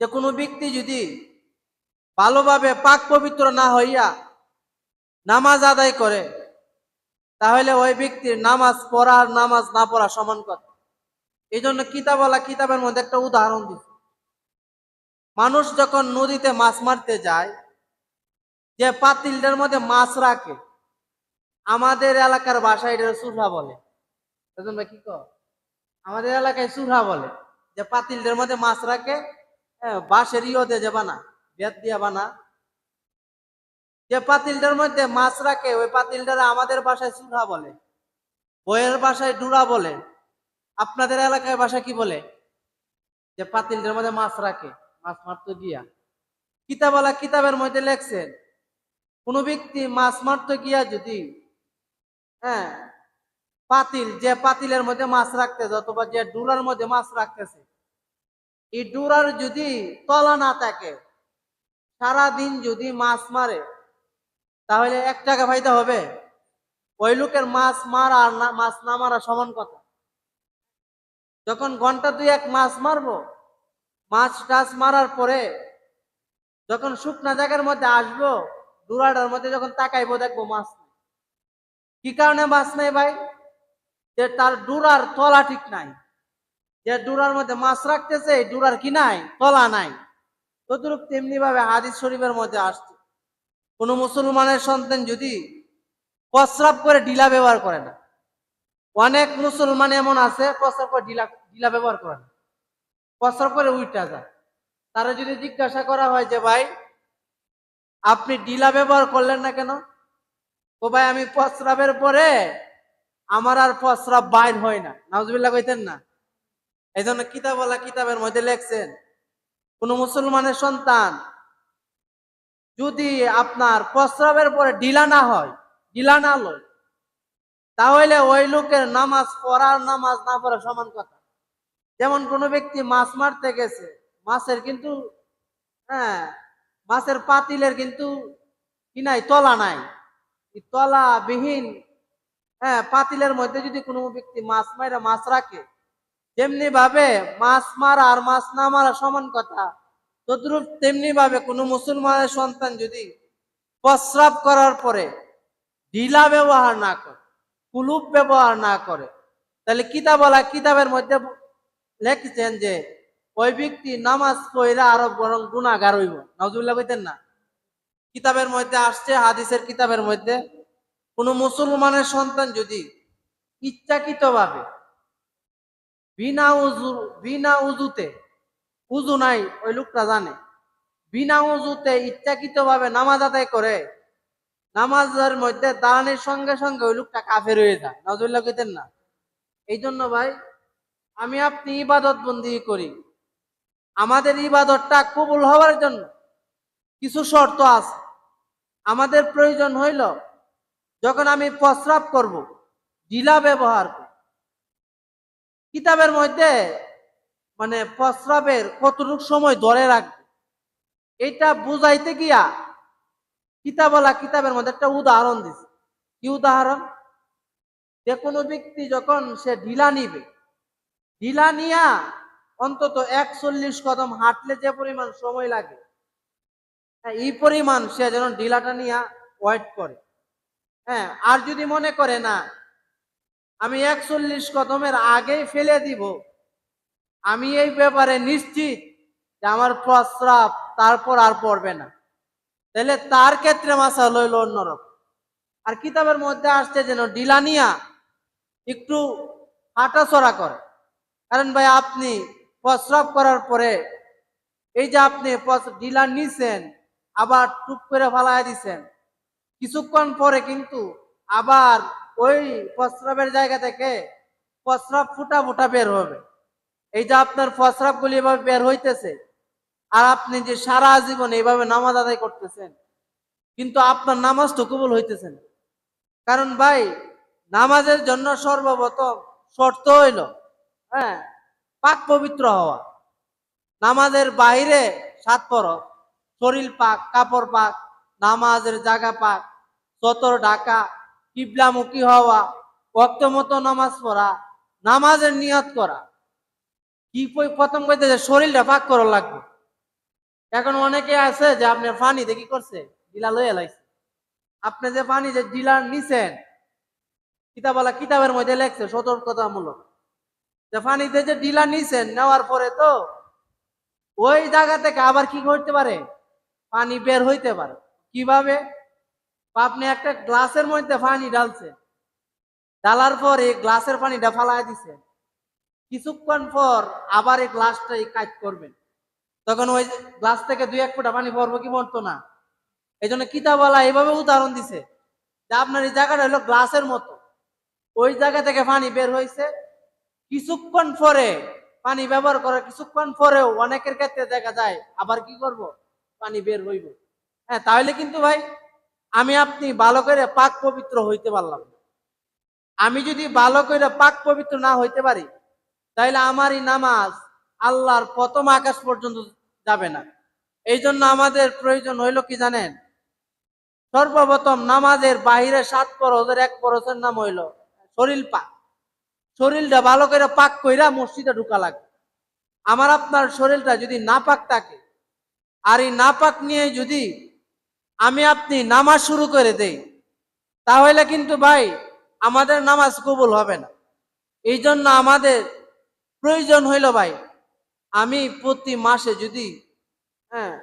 যে কোনো ব্যক্তি যদি ভালোভাবে পাক পবিত্র না হইয়া নামাজ আদায় করে, তাহলে ওই ব্যক্তির নামাজ পড়া আর নামাজ না পড়া সমান কথা। এই জন্য কিতাবের মধ্যে একটা উদাহরণ দিচ্ছে। মানুষ যখন নদীতে মাছ মারতে যায়, যে পাতিলটার মধ্যে মাছ রাখে, আমাদের এলাকার ভাষায় এটা সুরহা বলে। কি কর, আমাদের এলাকায় সুরহা বলে, যে পাতিলটার মধ্যে মাছ রাখে, বাঁশের ইয়ে যে বানা, বেত দিয়া বানা, যে পাতিলটার মধ্যে মাছ রাখে, ওই পাতিলটারে আমাদের ভাষায় সুরহা বলে, বইয়ের ভাষায় ডুরা বলে। আপনাদের এলাকায় ভাষা কি বলে? যে পাতিলটার মধ্যে মাছ রাখে, মাছ মারতে গিয়া। কিতাবের মধ্যে লেখছেন, কোন ব্যক্তি মাছ মারতে গিয়া যদি হ্যাঁ যে পাতিলের মধ্যে মাছ রাখতেছে, অথবা যে ডুরার মধ্যে মাছ রাখতেছে, এই ডুরার যদি তলা না থাকে, সারাদিন যদি মাছ মারে, তাহলে 1 টাকা ফায়দা হবে? ওই লোকের মাছ মারা আর না মাছ না মারা সমান কথা। যখন ঘন্টা 2-1 মাছ মারবো, মাছ টাছ মারার পরে যখন শুকনা জায়গার মধ্যে আসবো, ডুরাটার মধ্যে যখন তাকাইবো, দেখবো মাছ নেই। কি কারণে মাছ নেই ভাই? যে তার ডুরার তলা ঠিক নাই। যে ডুরার মধ্যে মাছ রাখতেছে, ডুরার কি নাই? তলা নাই। তদ্রূপ তেমনি ভাবে হাদিস শরীফের মধ্যে আসছে, কোন মুসলমানের সন্তান যদি প্রস্রাব করে ঢিলা ব্যবহার করে না। অনেক মুসলমান এমন আছে প্রস্রাব করে ঢিলা ব্যবহার করে না, প্রস্রাব করে উল্টা যায়। তারা যদি জিজ্ঞাসা করা হয় যে ভাই আপনি ঢিলা ব্যবহার করলেন না কেন? ও ভাই আমি প্রস্রাবের পরে আমার আর প্রস্রাব বাইর হয় না, নাউজুবিল্লাহ কইতেন না? এই জন্য কিতাবের মধ্যে লেখছেন, কোন মুসলমানের সন্তান যদি আপনার প্রস্রাবের পরে ঢিলা না হয়, ঢিলা না লয়, তাহলে ওই লোকের নামাজ পড়ার নামাজ না পড়া সমান কথা। যেমন কোন ব্যক্তি মাছ মারতে গেছে, মাছের কিন্তু মাছের পাতিলের কিন্তু কি নাই? তলা নাই। তলা বিহীন পাতিলের মধ্যে যদি কোনো ব্যক্তি মাছ মারা মাছ রাখে, তেমনি ভাবে মাছ মারা আর মাছ না মারা সমান কথা। তদ্রূপ তেমনি ভাবে কোনো মুসলমানের সন্তান যদি প্রস্রাব করার পরে ঢিলা ব্যবহার না করে, কুলুপ ব্যবহার না করে, তাহলে কিতাবের মধ্যে লেখছেন যে ওই ব্যক্তি নামাজ পড়া আরো বরং গুনাহগার হইব। নাউজুবিল্লাহ কইতেন না? কিতাবের মধ্যে আসছে, হাদিসের কিতাবের মধ্যে, কোন মুসলমানের সন্তান যদি ইচ্ছাকৃতভাবে বিনা উজুতে, উজু নাই ওই লোকটা জানে, বিনা উজুতে ইচ্ছাকৃতভাবে নামাজ আদায় করে, নামাজের মধ্যে দাঁড়ানোর সঙ্গে সঙ্গে ওই লোকটা কাফের হয়ে যায়। নাউজুবিল্লাহ কইতেন না? এই জন্য ভাই আমি আপনি ইবাদত বন্দি করি, আমাদের ইবাদতটা কবুল হওয়ার জন্য কিছু শর্ত আছে। আমাদের প্রয়োজন হইল যখন আমি প্রস্রাব করব, ঢিলা ব্যবহার করব। কিতাবের মধ্যে মানে প্রস্রাবের কতটুকু সময় ধরে রাখবে, এটা বুঝাইতে গিয়া কিতাবের মধ্যে একটা উদাহরণ দিছে। কি উদাহরণ? যে কোনো ব্যক্তি যখন সে ঢিলা নিবে, ঢিলা নিয়া অন্তত 41 কদম হাঁটলে যে পরিমাণ সময় লাগে, এই পরিমাণ সে যেন ঢিলাটা নিয়া ওয়েট করে। আর যদি মনে করে না আমি 41 কদমের আগেই ফেলে দিব, আমি এই ব্যাপারে নিশ্চিত যে আমার প্রস্রাব তারপর আর পড়বে না, তাহলে তার ক্ষেত্রে মাসাল হইল অন্যরকম। আর কিতাবের মধ্যে আসছে যেন ঢিলা নিয়া একটু হাঁটাচড়া করে। কারণ ভাই আপনি প্রস্রাব করার পরে এই যে আপনি ঢিলা নিছেন, আবার টুক করে ফালাই দিছেন, কিছুক্ষণ পরে কিন্তু আবার ওই প্রস্রাবের জায়গা থেকে প্রস্রাব ফুটা ফুটা বের হবে। এই যে আপনার প্রস্রাব গুলি এভাবে বের হইতেছে, আর আপনি যে সারা জীবন এইভাবে নামাজ আদায় করতেছেন, কিন্তু আপনার নামাজ তো কবুল হইতেছেন। কারণ ভাই নামাজের জন্য সর্বপ্রথম শর্ত হইল পাক পবিত্র হওয়া। নামাজের বাইরে 7 ফরজ, শরীর পাক, কাপড় পাক, নামাজের জায়গা পাক, সতর ঢাকা, কিবলামুখী হওয়া, ওয়াক্ত মতো নামাজ পড়া, নামাজের নিয়ত করা। কি প্রথম কইতে যে শরীরটা পাক করা লাগবে। এখন অনেকে আছে যে আপনার পানিতে কি করছে, ডিলা লয়ে লাইছে। আপনি যে পানি যে ডিলার নিছেন, কিতাবের মধ্যে লেখছে সতর্কতামূলক যে পানিতে যে ডিলা নিছেন, নেওয়ার পরে তো ওই জায়গা থেকে আবার কি করতে পারে, পানি বের হইতে পারে। কিভাবে? আপনি একটা গ্লাসের মধ্যে পানি ঢালছেন, ঢালার পর এই গ্লাসের পানিটা ফালাই দিছেন, কিছুক্ষণ পর আবার এই গ্লাসটাই কাজ করবেন, তখন ওই গ্লাস থেকে দুই এক ফোঁটা পানি পড়বো কি পড়তো না? এই জন্য কিতাবওয়ালা এইভাবে উদাহরণ দিছে যে আপনার এই জায়গাটা হলো গ্লাসের মতো, ওই জায়গা থেকে পানি বের হয়েছে, কিছুক্ষণ পরে পানি ব্যবহার করার কিছুক্ষণ পরেও অনেকের ক্ষেত্রে দেখা যায় আবার কি করব, পানি বের হইব। হ্যাঁ, তাহলে কিন্তু ভাই আমি আপনি ভালো করে পাক পবিত্র হইতে পারলাম না। আমি যদি ভালো করে পাক পবিত্র না হইতে পারি, তাহলে আমার এই নামাজ আল্লাহর প্রথম আকাশ পর্যন্ত যাবে না। এই জন্য আমাদের প্রয়োজন হইল কি জানেন? সর্বপ্রথম নামাজের বাহিরে 7 ফরজের 1 ফরজের নাম হইল শরীর পাক। শরীরটা ভালো করে পাক কইরা মসজিদে ঢুকা লাগে। আমার আপনার শরীরটা যদি নাপাক থাকে, আর এই নাপাক নিয়ে যদি আমি আপনি নামাজ শুরু করে দেই, তাহলে কিন্তু ভাই আমাদের নামাজ কবুল হবে না। এই জন্য আমাদের প্রয়োজন হইল ভাই, আমি প্রতি মাসে যদি, হ্যাঁ,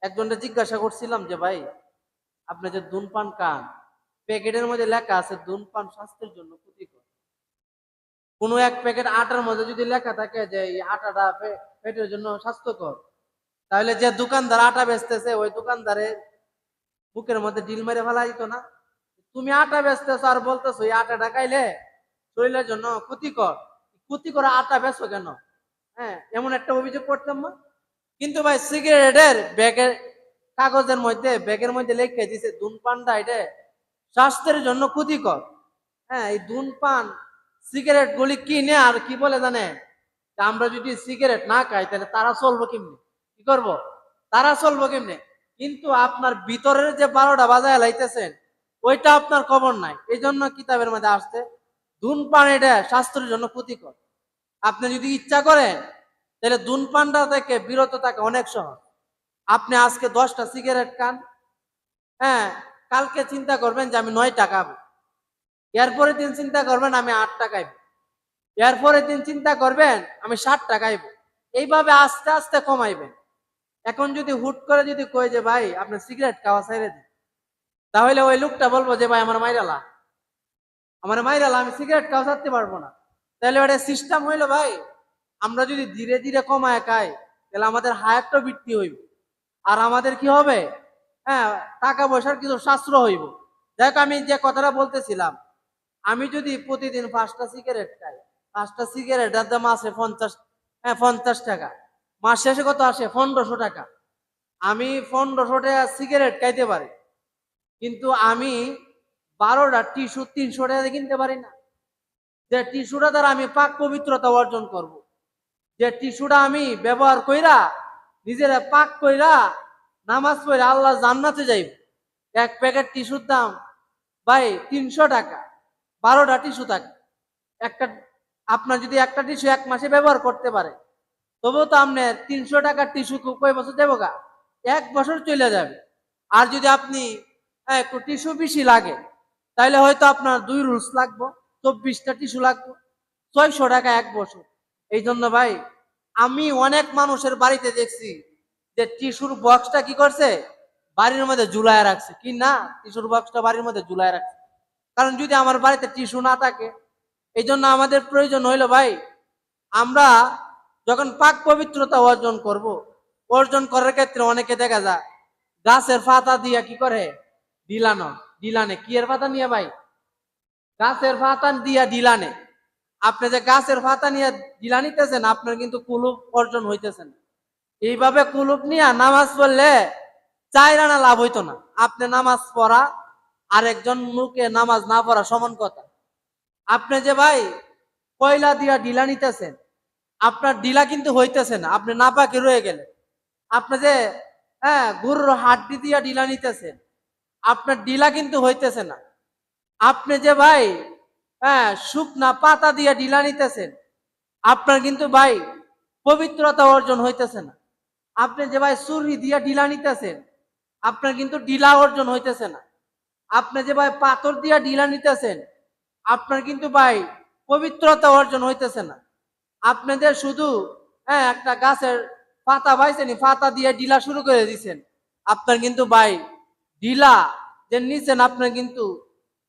একজনকে জিজ্ঞাসা করছিলাম যে ভাই আপনি যে ধূমপান খান, প্যাকেটের মধ্যে লেখা আছে ধূমপান স্বাস্থ্যের জন্য ক্ষতিকর। কোনো এক প্যাকেট আটার মধ্যে যদি লেখা থাকে যে এই আটাটা পেটের জন্য স্বাস্থ্যকর, তাহলে যে দোকানদার আটা বেচতেছে ওই দোকানদারের বুকের মধ্যে ডিল মেরে ফেলা যেত না? তুমি আটা বেচতেছো আর বলতেছো এই আটাটা খাইলে শরীরের জন্য ক্ষতিকর, ক্ষতিকর আটা বেচো কেন? হ্যাঁ, এমন একটা অভিযোগ করতাম না? কিন্তু ভাই সিগারেটের ব্যাগের কাগজের মধ্যে ব্যাগের মধ্যে লিখে দিছে ধূমপানটা এটা স্বাস্থ্যের জন্য ক্ষতিকর। হ্যাঁ, এই ধূমপান সিগারেট গুলি কিনে আর কি বলে জানে, আমরা যদি সিগারেট না খাই তাহলে তারা চলবো কেমনে, কি করব, তারা চলবো কেমনে? কিন্তু আপনার ভিতরের যে 12টা বাজায় লাইতেছেন ওইটা আপনার খবর নাই। এই জন্য কিতাবের মধ্যে আসছে ধূমপান এটা স্বাস্থ্যের জন্য ক্ষতিকর। আপনি যদি ইচ্ছা করেন তাহলে ধূমপানটা থেকে বিরত থাকা অনেক সহজ। আপনি আজকে 10টা সিগারেট খান, হ্যাঁ, কালকে চিন্তা করবেন যে আমি 9টা খাবো, এরপরের দিন চিন্তা করবেন আমি 8টা খাইবো, এরপরের দিন চিন্তা করবেন আমি 7টা খাইবো। এইভাবে আস্তে আস্তে কমাইবেন। এখন যদি হুট করে যদি কই যে ভাই আপনি সিগারেট খাওয়া ছেড়ে দিন, তাহলে ওই লোকটা বলবো যে ভাই আমার মাইরালা আমি সিগারেট খাওয়া ছাড়তে পারবো না। তাহলে ওটা সিস্টেম হইলো ভাই, আমরা যদি ধীরে ধীরে কমায় খাই তাহলে আমাদের হায়াতটা বৃদ্ধি হইব, আর আমাদের কি হবে, হ্যাঁ, টাকা পয়সার কিছু সাশ্রয় হইব। দেখ আমি যে কথাটা বলতেছিলাম, আমি যদি প্রতিদিন 5টা সিগারেট খাই, 5টা সিগারেটের দাম আছে 50, হ্যাঁ 50 টাকা, মাস শেষে কত আসে 1500 টাকা। আমি 1500 টাকা সিগারেট খাইতে পারি, কিন্তু আমি 12টা টিস্যু 300 টাকা কিনতে পারি না। যে টিস্যুটা দ্বারা আমি পাক পবিত্রতা অর্জন করব, যে টিস্যুটা আমি ব্যবহার কইরা নিজেরা পাক কইরা নামাজ পড়ে আল্লাহ জান্নাতে যাইব। এক প্যাকেট টিস্যুর দাম ভাই 300 টাকা, 12টা টিস্যু থাকে। একটা আপনার যদি একটা টিস্যু 1 মাসে ব্যবহার করতে পারে, তবুও তো আপনার 300 টাকার টিস্যু কয় বছর যাবো গা, 1 বছর চলে যাবে। আর যদি আপনি, হ্যাঁ, একটু টিস্যু বেশি লাগে, তাহলে হয়তো আপনার 2 রোলস লাগবে, 24টা টিস্যু লাগবে, 600 টাকা 1 বছর। এই জন্য ভাই আমি অনেক মানুষের বাড়িতে দেখছি যে টিস্যুর বক্সটা কি করছে, বাড়ির মধ্যে ঝুলায় রাখছে। কি না, টিস্যুর বক্সটা বাড়ির মধ্যে ঝুলায় রাখছে, কারণ যদি আমার বাড়িতে টিস্যু না থাকে। এই জন্য আমাদের প্রয়োজন হইলো ভাই, আমরা যখন পাক পবিত্রতা অর্জন করব, অর্জন করার ক্ষেত্রে অনেকে দেখা যায় গাছের পাতা দিয়া কি করে, ডিলানো, ডিলানে কি এর পাতা নিয়ে ভাই, গাছের পাতা দিয়া ডিলানে। আপনি যে গাছের পাতা নিয়ে ডিলা নিতেছেন আপনার কিন্তু কুলুপ অর্জন হইতেছেন। এইভাবে কুলুপ নিয়ে নামাজ পড়লে 4 আনা লাভ হইতো না। আপনি নামাজ পড়া আর একজন লোকে নামাজ না পড়া সমান কথা। আপনি যে ভাই কয়লা দিয়া ডিলা নিতেছেন, আপনার ডিলা কিন্তু হইতেছে না, আপনি না পাকে রয়ে গেলেন। আপনি যে, হ্যাঁ, গরুর হাড্ডি দিয়া ডিলা নিতেছেন, আপনার ডিলা কিন্তু হইতেছে না। আপনি যে ভাই, হ্যাঁ, শুকনা পাতা দিয়া ডিলা নিতেছেন, আপনার কিন্তু ভাই পবিত্রতা অর্জন হইতেছে না। আপনি যে ভাই ছুরি দিয়া ঢিলা নিতেছেন, আপনার কিন্তু ঢিলা অর্জন হইতেছে না। আপনি যে ভাই পাথর দিয়া ঢিলা নিতেছেন, আপনার কিন্তু ভাই পবিত্রতা অর্জন হইতেছে না। আপনাদের শুধু একটা গাছের পাতা পাইছেন, পাতা দিয়ে ঢিলা শুরু করে দিছেন, আপনার কিন্তু ভাই ঢিলা যে নিছেন আপনার কিন্তু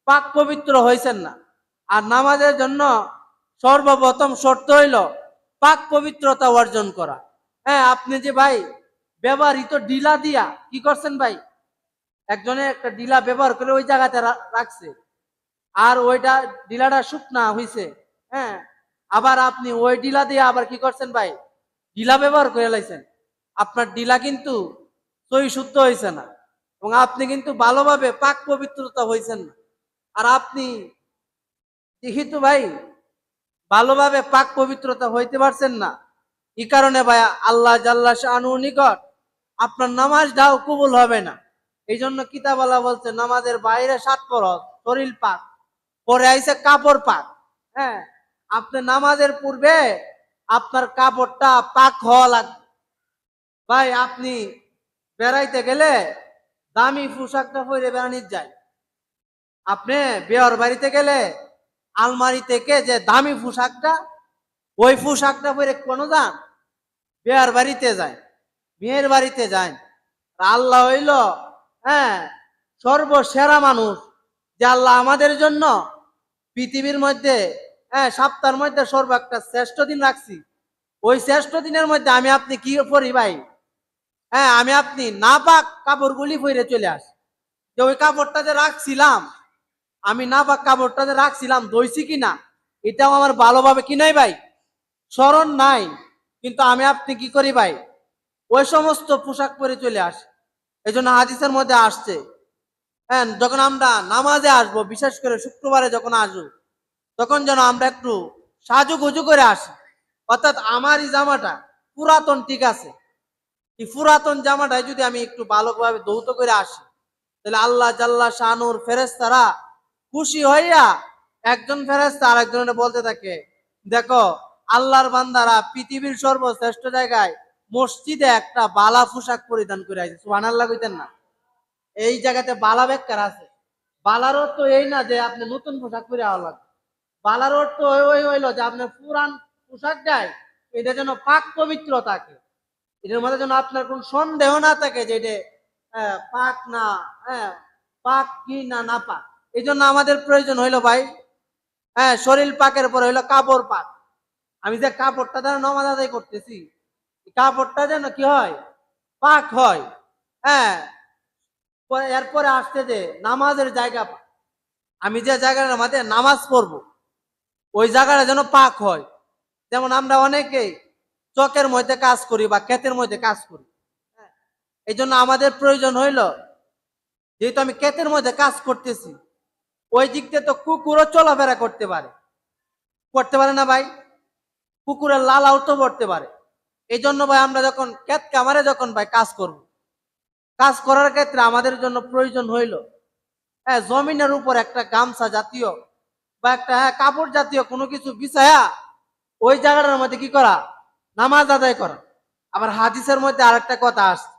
পাক পবিত্র হয়েছেন না। আর নামাজের জন্য সর্বপ্রথম শর্ত হইল পাক পবিত্রতা অর্জন করা। আপনি যে ভাই ব্যবহৃত ঢিলা দিয়া কি করছেন ভাই, একজনে একটা ঢিলা ব্যবহার করে ওই জায়গাতে রাখছে, আর ওইটা ঢিলাটা শুকনা হইছে। হ্যাঁ, আবার আপনি ওই ঢিলা দিয়ে আবার কি করছেন ভাই, ঢিলা ব্যবহার করে লাইছেন, আপনার ঢিলা কিন্তু সই শুদ্ধ হয়েছে না, এবং আপনি কিন্তু ভালোভাবে পাক পবিত্রতা হয়েছেন না। আর আপনি যেহেতু ভাই ভালোভাবে পাক পবিত্রতা হইতে পারছেন না, এই কারণে ভাই আল্লাহ জাল্লা শানুর নিকট আপনার নামাজটাও কবুল হবে না। এই জন্য কিতাবওয়ালা বলছে নামাজের বাইরে 7 ফরজ, শরীর পাক, পরে আইছে কাপড় পাক। হ্যাঁ, আপনি নামাজের পূর্বে আপনার কাপড়টা পাক হওয়া লাগবে। ভাই আপনি বেড়াইতে গেলে দামি পোশাকটা পরে বেড়ানির যায়, আপনি বিয়ের বাড়িতে গেলে আলমারি থেকে যে দামি পোশাকটা, ওই পোশাকটা পরে কোনো যান, বিয়ের বাড়িতে যায়, মেয়ের বাড়িতে যায়। আল্লাহ হইল হ্যাঁ সর্বসেরা মানুষ, যে আল্লাহ আমাদের জন্য পৃথিবীর মধ্যে সপ্তাহের মধ্যে সর্ব একটা শ্রেষ্ঠ দিন রাখছি। ওই শ্রেষ্ঠ দিনের মধ্যে আমি আপনি কি করি ভাই, আমি আপনি না পাক কাপড়গুলি পরে চলে আসি, যে ওই কাপড়টা যে রাখছিলাম, আমি না পাক কাপড়টা যে রাখছিলাম ধুইছি কিনা এটাও আমার ভালোভাবে কি নাই ভাই স্মরণ নাই। কিন্তু আমি আপনি কি করি ভাই, ওই সমস্ত পোশাক পরে চলে আসি। এই জন্য হাদিসের মধ্যে আসছে, যখন আমরা নামাজে আসবো, বিশেষ করে শুক্রবারে যখন আসবো, তখন যেন আমরা একটু সাজুগুজু করে আসি। অর্থাৎ আমার এই জামাটা পুরাতন ঠিক আছে, এই পুরাতন জামাটাই যদি আমি একটু ভালোভাবে ধৌত করে আসি, তাহলে আল্লাহ জাল্লা শানুর ফেরেশতারা খুশি হইয়া একজন ফেরেশতা আরেকজনের বলতে থাকে, দেখো আল্লাহর বান্দারা পৃথিবীর সর্বশ্রেষ্ঠ জায়গায় মসজিদে একটা বালা পোশাক পরিধান করে আছে। সুবহানাল্লাহ কইতেন না? এই জায়গাতে বালা বেকার আছে। বালার অর্থ এই না যে আপনি নতুন পোশাক পরে আওয়া লাগবে, বালার অর্থ ওই হইলো যে আপনার পুরান পোশাক যায় এটা যেন পাক পবিত্র থাকে, এটার মধ্যে যেন আপনার কোন সন্দেহ না থাকে যে এটা পাক না, পাক কি না না পাক। এই জন্য আমাদের প্রয়োজন হইলো ভাই শরীর পাকের পরে হইলো কাপড় পাক। আমি যে কাপড়টা দ্বারা নামাজ আদায় করতেছি, কাপড়টা যেন কি হয়, পাক হয়। হ্যাঁ, এরপরে আসছে যে নামাজের জায়গা, আমি যে জায়গাটার মধ্যে নামাজ পড়বো ওই জায়গাটা যেন পাক হয়। যেমন আমরা অনেকেই চকের মধ্যে কাজ করি বা ক্ষেতের মধ্যে কাজ করি, এই জন্য আমাদের প্রয়োজন হইল, যেহেতু আমি ক্ষেতের মধ্যে কাজ করতেছি, ওই দিক দিয়ে তো কুকুরও চলাফেরা করতে পারে, করতে পারে না ভাই? কুকুরের লালাও তো পড়তে পারে। এই জন্য ভাই আমরা যখন ক্ষেত কামারে যখন ভাই কাজ করব, কাজ করার ক্ষেত্রে আমাদের জন্য প্রয়োজন হইল জমিনের উপর একটা গামছা জাতীয় বা একটা কাপড় জাতীয় কোনো কিছু বিছায়া ওই জায়গাটার মধ্যে কি করা, নামাজ আদায় করা। আবার হাদিসের মধ্যে আরেকটা কথা আসছে,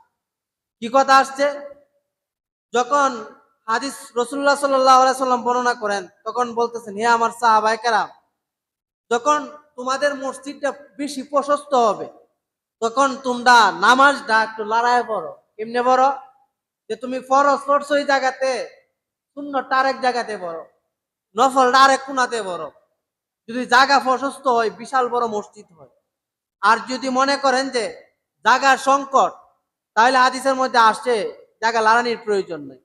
কি কথা আসছে, যখন হাদিস রাসূলুল্লাহ সাল্লাল্লাহু আলাইহি সাল্লাম বর্ণনা করেন, তখন বলতেছেন, হে আমার সাহাবায়ে কেরাম, যখন তোমাদের মসজিদটা বেশি প্রশস্ত হবে, তখন তোমরা নামাজটা একটু লড়াইয়ে পড়ো। এমনি পড়ো যে তুমি ফরজ পড়ছো ওই জায়গাতে, সুন্নতটা আরেক জায়গাতে পড়ো, নফলটা আরেক কোনাতে পড়ো। যদি জায়গা প্রশস্ত হয়, বিশাল বড় মসজিদ হয়। আর যদি মনে করেন যে জায়গার সংকট, তাহলে হাদিসের মধ্যে আসছে জায়গা লাড়ানির প্রয়োজন নেই।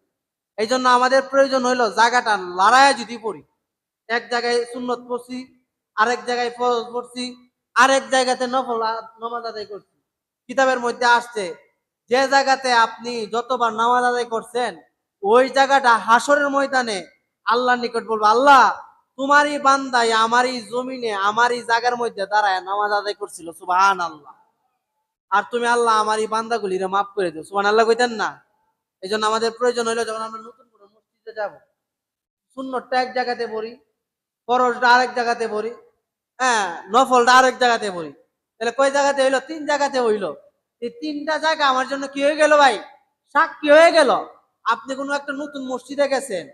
এই জন্য আমাদের প্রয়োজন হইলো জায়গাটা লড়াইয়া যদি পড়ি, এক জায়গায় সুন্নত পড়ছি, আরেক জায়গায় ফরজ পড়ছি, আরেক জায়গাতে নফল নামাজ আদায় করছি। কিতাবের মধ্যে আসছে যে জায়গাতে আপনি যতবার নামাজ আদায় করছেন, ওই জায়গাটা হাসরের ময়দানে আল্লাহর নিকট বলবো, আল্লাহ তোমারই বান্দায় আমারই জমিনে আমারই জায়গার মধ্যে দাঁড়ায় নামাজ আদায় করছিল, সুবহানাল্লাহ। আর তুমি আল্লাহ আমারই বান্দাগুলিরে মাফ করে দিও, সুবহানাল্লাহ কইতেন না? এই জন্য আমাদের প্রয়োজন হইলো যখন আমরা নতুন কোনো মসজিদে যাব, সুন্নতটা এক জায়গাতে পড়ি, ফরজটা আরেক জায়গাতে পড়ি, নফলটা আরেক জায়গাতে পড়ি। তাহলে কয় জায়গাতে হইলো? 3 জায়গাতে হইলো। এই তিনটা জায়গা আমার জন্য কি হয়ে গেল ভাই, সাক্ষী হয়ে গেল। আপনি কোনো একটা নতুন মসজিদে গেছেন,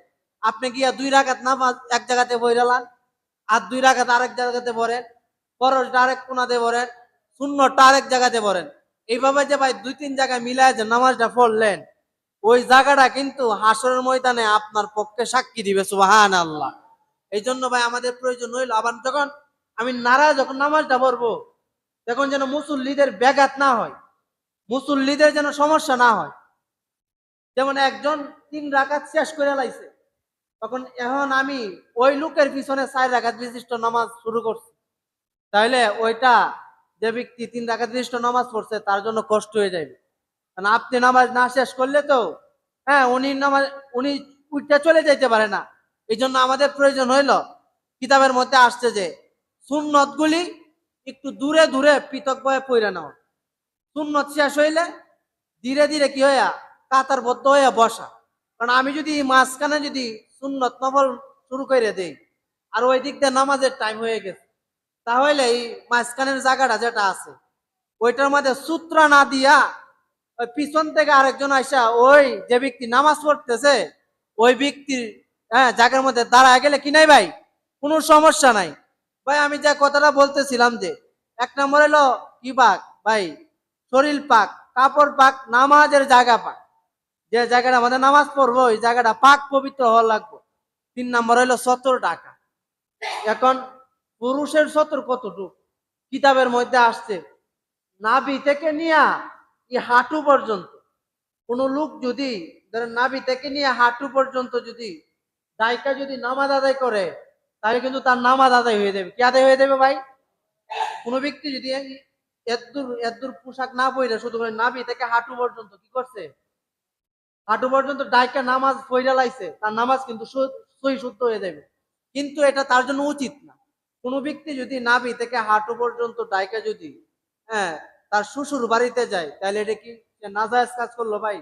আপনি গিয়া 2 রাকাত নামাজ এক জায়গাতে বইরালান, আর 2 রাকাত আরেক জায়গাতে পড়েন, ফরজটা আরেক কোনাতে পড়েন, সুন্নতটা আরেক জায়গাতে পড়েন। এইভাবে যে ভাই 2-3 জায়গায় মিলায় যে নামাজটা পড়লেন, ওই জায়গাটা কিন্তু হাসরের ময়দানে আপনার পক্ষে সাক্ষী দিবে, সুবহানাল্লাহ। এই জন্য ভাই আমাদের প্রয়োজন হইলো, আবার যখন আমি যখন নামাজটা পড়বো, তখন যেন মুসল্লিদের ব্যাঘাত না হয়, মুসল্লিদের যেন সমস্যা না হয়। যেমন একজন 3 রাকাত শেষ করে লাইছে, তখন এখন আমি ওই লোকের পিছনে 4 রাকাত বিশিষ্ট নামাজ শুরু করছি, তাহলে ওইটা যে ব্যক্তি 3 রাকাত বিশিষ্ট নামাজ পড়ছে তার জন্য কষ্ট হয়ে যাবে। কারণ আপনি নামাজ না শেষ করলে তো উনি উঠতে চলে যাইতে পারে না। এই জন্য আমাদের প্রয়োজন হইল, কিতাবের মধ্যে আসছে যে সুন্নত গুলি একটু দূরে দূরে পৃথকভাবে পড়ে নেওয়া। সুন্নত শেষ হইলে ধীরে ধীরে কি হইয়া কাতারবদ্ধ হইয়া বসা। কারণ আমি যদি মাঝখানে যদি সুন্নত নফল শুরু করে দেই, আর ওই দিক দিয়ে নামাজের টাইম হয়ে গেছে, তাহলে এই মাঝখানের জায়গাটা যেটা আছে ওইটার মধ্যে সূত্র না দিয়া ওই পিছন থেকে আরেকজন আইসা ওই যে ব্যক্তি নামাজ পড়তেছে ওই ব্যক্তির জায়গার মধ্যে দাঁড়ায় গেলে কি নাই ভাই, কোনো সমস্যা নাই। ভাই আমি যে কথাটা বলতেছিলাম যে 1 নম্বর হলো কি পাক ভাই, শরীর পাক, কাপড় পাক, নামাজের জায়গা পাক, যে জায়গাটা আমাদের নামাজ পড়বো ওই জায়গাটা পাক পবিত্র হওয়া লাগবে। 3 নম্বর হলো সতর ঢাকা। এখন পুরুষের সতর কতটুকু, কিতাবের মধ্যে আসছে নাভি থেকে নিয়ে এই হাঁটু পর্যন্ত। কোন লোক যদি ধরেন নাভি থেকে নিয়ে হাঁটু পর্যন্ত যদি দায়িকা যদি নামাজ আদায় করে, তাহলে কিন্তু তার নামাজ আদায় হয়ে যাবে। কি আদায় হয়ে যাবে ভাই? কোন ব্যক্তি যদি এদ্দুর এদ্দুর পোশাক না পরে শুধু নাভি থেকে হাঁটু পর্যন্ত কি করছে, হাঁটু পর্যন্ত ডাইকা নামাজ পড়া লাইছে, তার নামাজ কিন্তু সহি শুদ্ধ হয়ে যাবে। কিন্তু এটা তার জন্য উচিত না। কোন ব্যক্তি যদি নাভি থেকে হাঁটু পর্যন্ত ডাইকা যদি তার শ্বশুর বাড়িতে যায়, তাহলে এটা কি নাজায়েজ কাজ করলো ভাই?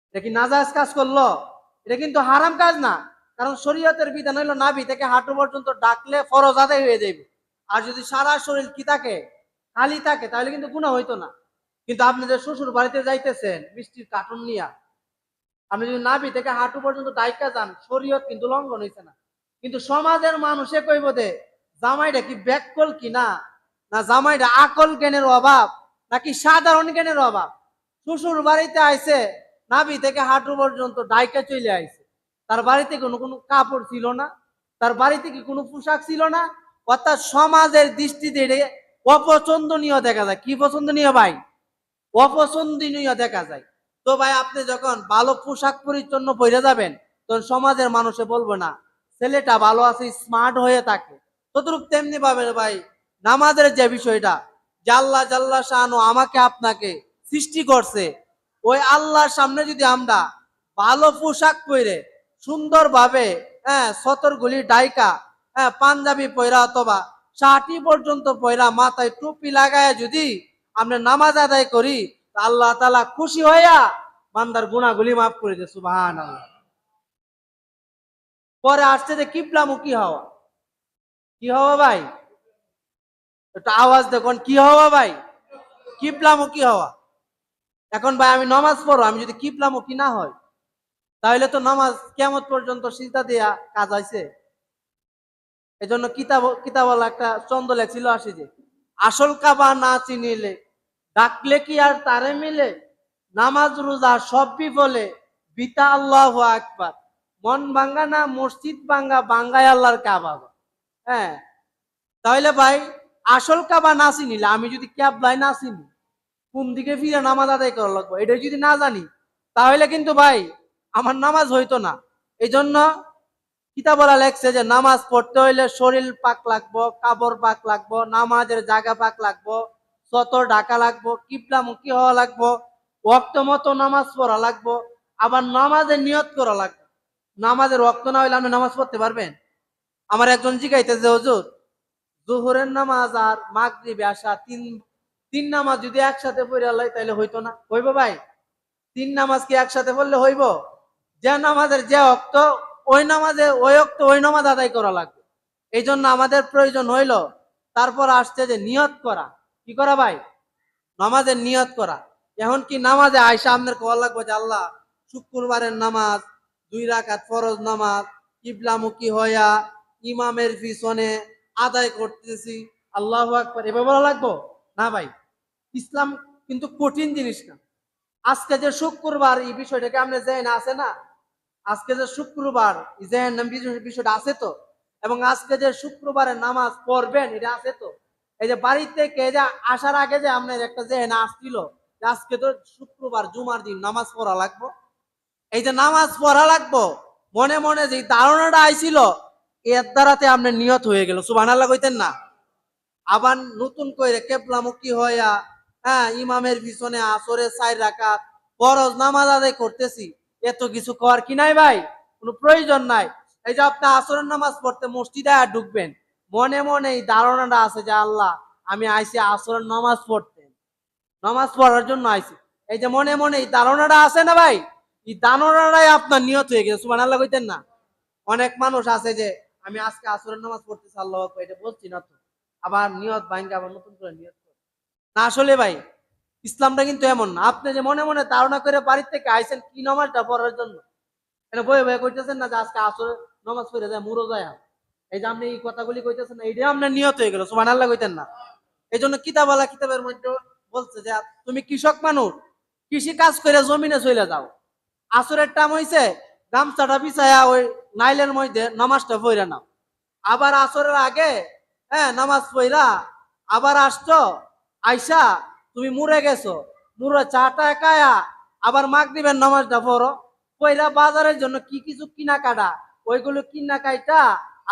এটা কি নাজায়েজ কাজ করলো? এটা কিন্তু হারাম কাজ না। কারণ শরীয়তের বিধান হইলো নাভি থেকে হাঁটু পর্যন্ত ডাকলে ফরজ আদায় হয়ে যাবে। আর যদি সারা শরীর কি থাকে, খালি থাকে, তাহলে কিন্তু গুনাহ হইতো না। কিন্তু আপনি যে শ্বশুর বাড়িতে যাইতেছেন মিষ্টির কার্টুন নিয়া, আপনি যদি নাভি থেকে হাঁটু পর্যন্ত ডাইকা যান, শরীয়ত কিন্তু লঙ্ঘন হইছে না। কিন্তু সমাজের মানুষে কইব দে জামাইটা কি ব্যাককল কিনা, না জামাইটা আকল জ্ঞানের অভাব, নাকি সাধারণ জ্ঞানের অভাব। শ্বশুর বাড়িতে আইছে, নাভি থেকে হাঁটু পর্যন্ত ডাইকা চলে আইছে, তার বাড়িতে কোনো কোনো কাপড় ছিল না, তার বাড়িতে কি কোনো পোশাক ছিল না। অর্থাৎ সমাজের দৃষ্টিতে অপছন্দনীয় দেখা যায়। কি পছন্দনীয় ভাই? অপছন্দনীয় দেখা যায়। তো ভাই আপনি যখন ভালো পোশাক পরিচ্ছন্ন পরে যাবেন, তখন সমাজের মানুষে বলবো না ছেলেটা ভালো আছে, স্মার্ট হয়ে থাকে। তদ্রুপ তেমনি ভাবে ভাই নামাজের যে বিষয়টা, যে আল্লাহ জাল্লা শানু আমাকে আপনাকে সৃষ্টি করছে, ওই আল্লাহর সামনে যদি আমরা ভালো পোশাক পরে সুন্দর ভাবে সতর গুলি ডাইকা পাঞ্জাবি পয়রা অথবা শার্টি পর্যন্ত পয়রা মাথায় টুপি লাগায় যদি আমরা নামাজ আদায় করি, আল্লাহ তাআলা খুশি হইয়া বান্দার গুনাহগুলি মাফ করে দেয়, সুবহানাল্লাহ। পরে আসছে যে কিবলামুখী হওয়া। কি হওয়া ভাই? একটা আওয়াজ দেখুন, কি হওয়া ভাই? কিবলামুখী হওয়া। এখন ভাই আমি নামাজ পড়ো, আমি যদি কিবলামুখী না হয়, তাহলে তো নামাজ কিয়ামত পর্যন্ত সিজদা দেয়া কাজ হইছে। এজন্য কিতাবওয়ালা একটা চন্দ লেখছিল আসি যে আসল কাবা না চিনিলে ডাকলে কি আর তারে মিলে, নামাজ রোজা সব বিফলে বিতা আল্লাহু আকবার, মন ভাঙ্গা না মসজিদ ভাঙ্গা, ভাঙ্গায় আল্লাহর কাবা। তাহলে ভাই আসল কাবা না চিনিলে, আমি যদি ক্যাবলায় না চিনি কোন দিকে ফিরে নামাজ আদায় করা লাগবে এটা যদি না জানি, তাহলে কিন্তু ভাই আমার নামাজ হইতো না। এই জন্য কিতাবরা লেখছে যে নামাজ পড়তে হইলে শরীর পাক লাগবো, কাপড় পাক লাগবো, নামাজের জায়গা পাক লাগবো, সতর ঢাকা লাগবো, কিবলামুখী হওয়া লাগবো, ওয়াক্ত মতো নামাজ পড়া লাগবো, আবার নামাজের নিয়ত করা লাগবে। নামাজের ওয়াক্ত না হইলে আপনি নামাজ পড়তে পারবেন? আমার একজন জিজ্ঞাইতেছে হুজুর জোহরের নামাজ আর মাগরিব এশা তিন নামাজ যদি একসাথে পড়ে আল্লাহ তাইলে হইতো না? হইব ভাই? 3 নামাজ কি একসাথে পড়লে হইব? যে নামাজের যে ওয়াক্ত ওই নামাজে ওই ওয়াক্ত ওই নামাজ আদায় করা লাগবে। এই জন্য আমাদের প্রয়োজন হইল, তারপর আসছে যে নিয়ত করা। কি করা ভাই? নামাজের নিয়ত করা। এখন কি নামাজে আয়সা আপনার কোয়া লাগবে যে আল্লাহ শুক্রবারের নামাজ 2 রাকাত ফরজ নামাজ কিবলামুখী হইয়া ইমামের পিছনে আদায় করতেছি, আল্লাহু আকবার, এভাবে বলা লাগবো না ভাই। ইসলাম কিন্তু কঠিন জিনিস না। আজকে যে শুক্রবার এই বিষয়টাকে আমরা যাই না আছে না, আজকে যে শুক্রবার বিষয়টা আছে তো, এবং আজকে যে শুক্রবারে নামাজ পড়বেন এটা আছে তো। এই যে বাড়ি থেকে যে আসার আগে যে আপনার একটা যে না আসছিল যে আজকে তো শুক্রবার জুমার দিন নামাজ পড়া লাগবো, এই যে নামাজ পড়া লাগবো মনে মনে যে ধারণাটা আইছিল এর দ্বারাতে আপনার নিয়ত হয়ে গেল, সুবহানাল্লাহ কইতেন না? আবার নতুন করে কেবলামুখী হইয়া ইমামের পিছনে আসরের 4 রাকাত ফরজ নামাজ আদায় করতেছি, এত কিছু কর কি নাই ভাই, কোনো প্রয়োজন নাই। এই যে আপনি আসরের নামাজ পড়তে মসজিদে ঢুকবেন, মনে মনে এই ধারণাটা আছে যে আল্লাহ আমি আইছি আসরের নামাজ পড়তে, নামাজ পড়ার জন্য আইছি, এই যে মনে মনে এই ধারণাটা আছে না ভাই, এই ধারণাটাই আপনার নিয়ত হয়ে গেছে, সুবহানাল্লাহ কইতেন না? অনেক মানুষ আছে যে আমি আজকে আসরের নামাজ পড়তেছি, আল্লাহু আকবার, এটা বলছি না তো, আবার নিয়ত ভাঙ্গে আবার নতুন করে নিয়ত করে না। আসলে ভাই ইসলামটা কিন্তু এমন না, আপনি যে মনে মনে ধারণা করে বাড়ির থেকে আইছেন কি নামাজটা পড়ার জন্য, এটা বয়ে বয়ে কইতেছেন না যে আজকে আসরে নামাজ পড়ে যায় মুরো যায়, এই যে আপনি এই কথাগুলি কইতেছেন না, এইটাই আপনার নিয়ত হয়ে গেল, সুবহানাল্লাহ কইতেন না? এই জন্য কিতাবের মধ্যে বলছে যে তুমি কৃষক মানুষ, কৃষি কাজ করে জমিনে চলে যাও, আসরের টাইম হইছে, গামছাটা বিছায়া ওই নাইলের মধ্যে নামাজটা পড়ে নাও, আবার আসরের আগে নামাজ পড়া আবার আসছো, আইসা তুমি মুড়ে গেছো, মুড়ে চাটা খায়া আবার মাগরিবের নামাজটা পড়ো, পয়লা বাজারের জন্য কি কিছু কিনা কাটা ওইগুলো কিনা কাইটা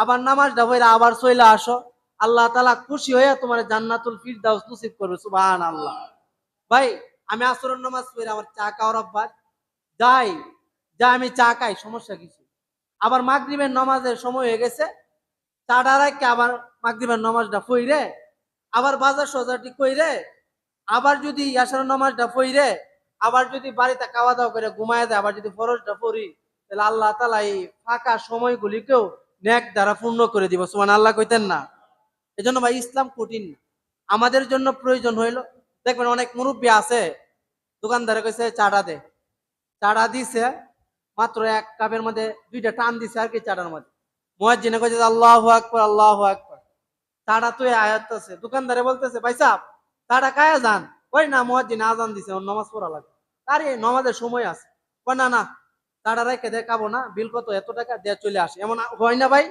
আবার নামাজটা পড়া আবার চলে আসো, আল্লাহ তাআলা খুশি হয়ে তোমার জান্নাতুল ফিরদাউস নসিব করবে, সুবহানাল্লাহ। ভাই আমি আসরের নামাজ পড়ে আমার চা খাওয়ার অভ্যাস, যাই যা আমি চা খাই, সমস্যা কিছু, আবার মাগরিবের নামাজের সময় হয়ে গেছে, চাটা রাখে আবার মাগরিবের নামাজটা পড়ে আবার বাজার সজাটি কইরে আবার যদি ইয়াসার নামাজটা পড়ে আবার যদি বাড়িতে খাওয়া দাওয়া করে ঘুমায় দেয়, আবার যদি ফরজটা পড়ি, তাহলে আল্লাহ তাআলা এই ফাঁকা সময়গুলিকেও নেক দ্বারা পূর্ণ করে দিব, সুবহানাল্লাহ কইতেন না? এজন্য ভাই ইসলাম কঠিন না, আমাদের জন্য প্রয়োজন হইলো, দেখবেন অনেক মুরব্বী আছে, দোকানদারে কইছে চাটা দে, চাটা দিছে, মাত্র 1 কাপের মধ্যে 2টা টান দিছে আর কি চাটার মধ্যে, মুয়াজ্জিনে কইছে আল্লাহু আকবার আল্লাহু আকবার, চাটা তো আয়াত আছে, দোকানদারে বলতেছে ভাই সাহেব চাটা খায়া যান, ওই না মুয়াজ্জিন আজান দিছে ওর নামাজ পড়া লাগবে, আরে নামাজের সময় আছে, কই না না চাটা রেখে দেখাবো না, বিল কত এত টাকা দিয়ে চলে আসে, এমন হয় না ভাই?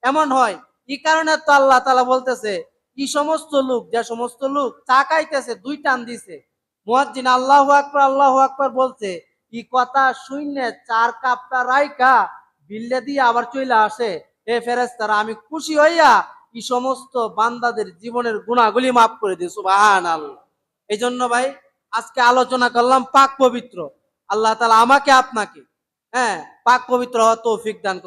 এমন হয়, এই কারণে তো আল্লাহ তাআলা বলতেছে এই সমস্ত লোক, যে সমস্ত লোক চা খাইতেছে 2 টান দিছে, মুয়াজ্জিন আল্লাহু আকবার বলছে, এই কথা শুনে 4 কাপটা রাইখা বিল্লে দিয়ে আবার চলে আসে, হে ফেরেশতারা আমি খুশি হইয়া এই সমস্ত বান্দাদের জীবনের গুনাহগুলি মাফ করে দিই, সুবহানাল্লাহ। এই জন্য ভাই আজকে আলোচনা করলাম পাক পবিত্র, আল্লাহ তাআলা আমাকে আপনাকে পাক পবিত্র হওয়ার তৌফিক দান করুন।